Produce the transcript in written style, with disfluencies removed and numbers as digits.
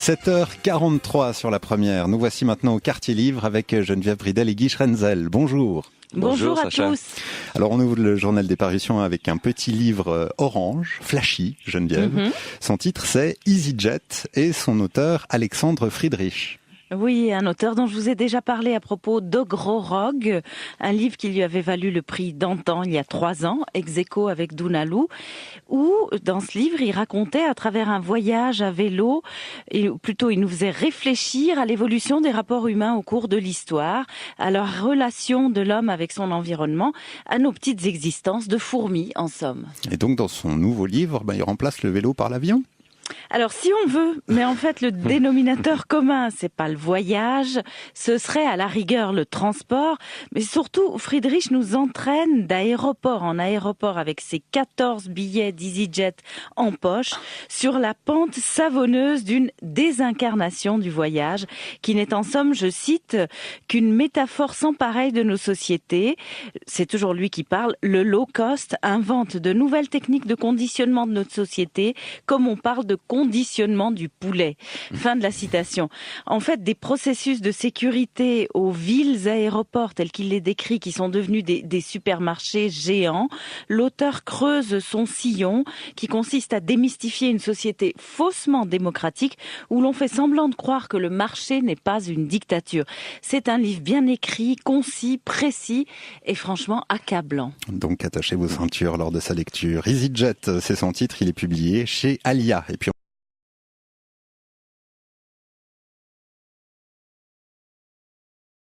7h43 sur la première. Nous voici maintenant au Quartier Livre avec Geneviève Bridel et Guy Schrenzel. Bonjour. Bonjour à tous. Alors on ouvre le journal des parutions avec un petit livre orange, flashy, Geneviève. Son titre c'est EasyJet et son auteur Alexandre Friedrich. Oui, un auteur dont je vous ai déjà parlé à propos d'Ogrorog, un livre qui lui avait valu le prix d'antan il y a 3 ans, ex aequo avec Dunalou, où dans ce livre il racontait à travers un voyage à vélo, et plutôt il nous faisait réfléchir à l'évolution des rapports humains au cours de l'histoire, à la relation de l'homme avec son environnement, à nos petites existences de fourmis en somme. Et donc dans son nouveau livre, il remplace le vélo par l'avion ? Alors si on veut, mais en fait le dénominateur commun, c'est pas le voyage, ce serait à la rigueur le transport, mais surtout Friedrich nous entraîne d'aéroport en aéroport avec ses 14 billets d'EasyJet en poche sur la pente savonneuse d'une désincarnation du voyage qui n'est en somme, je cite, qu'une métaphore sans pareille de nos sociétés. C'est toujours lui qui parle. Le low cost invente de nouvelles techniques de conditionnement de notre société, comme on parle de conditionnement du poulet. Fin de la citation. En fait, des processus de sécurité aux villes aéroports tels qu'il les décrit, qui sont devenus des supermarchés géants, l'auteur creuse son sillon qui consiste à démystifier une société faussement démocratique où l'on fait semblant de croire que le marché n'est pas une dictature. C'est un livre bien écrit, concis, précis et franchement accablant. Donc attachez vos ceintures lors de sa lecture. EasyJet, c'est son titre, il est publié chez Alia. Et puis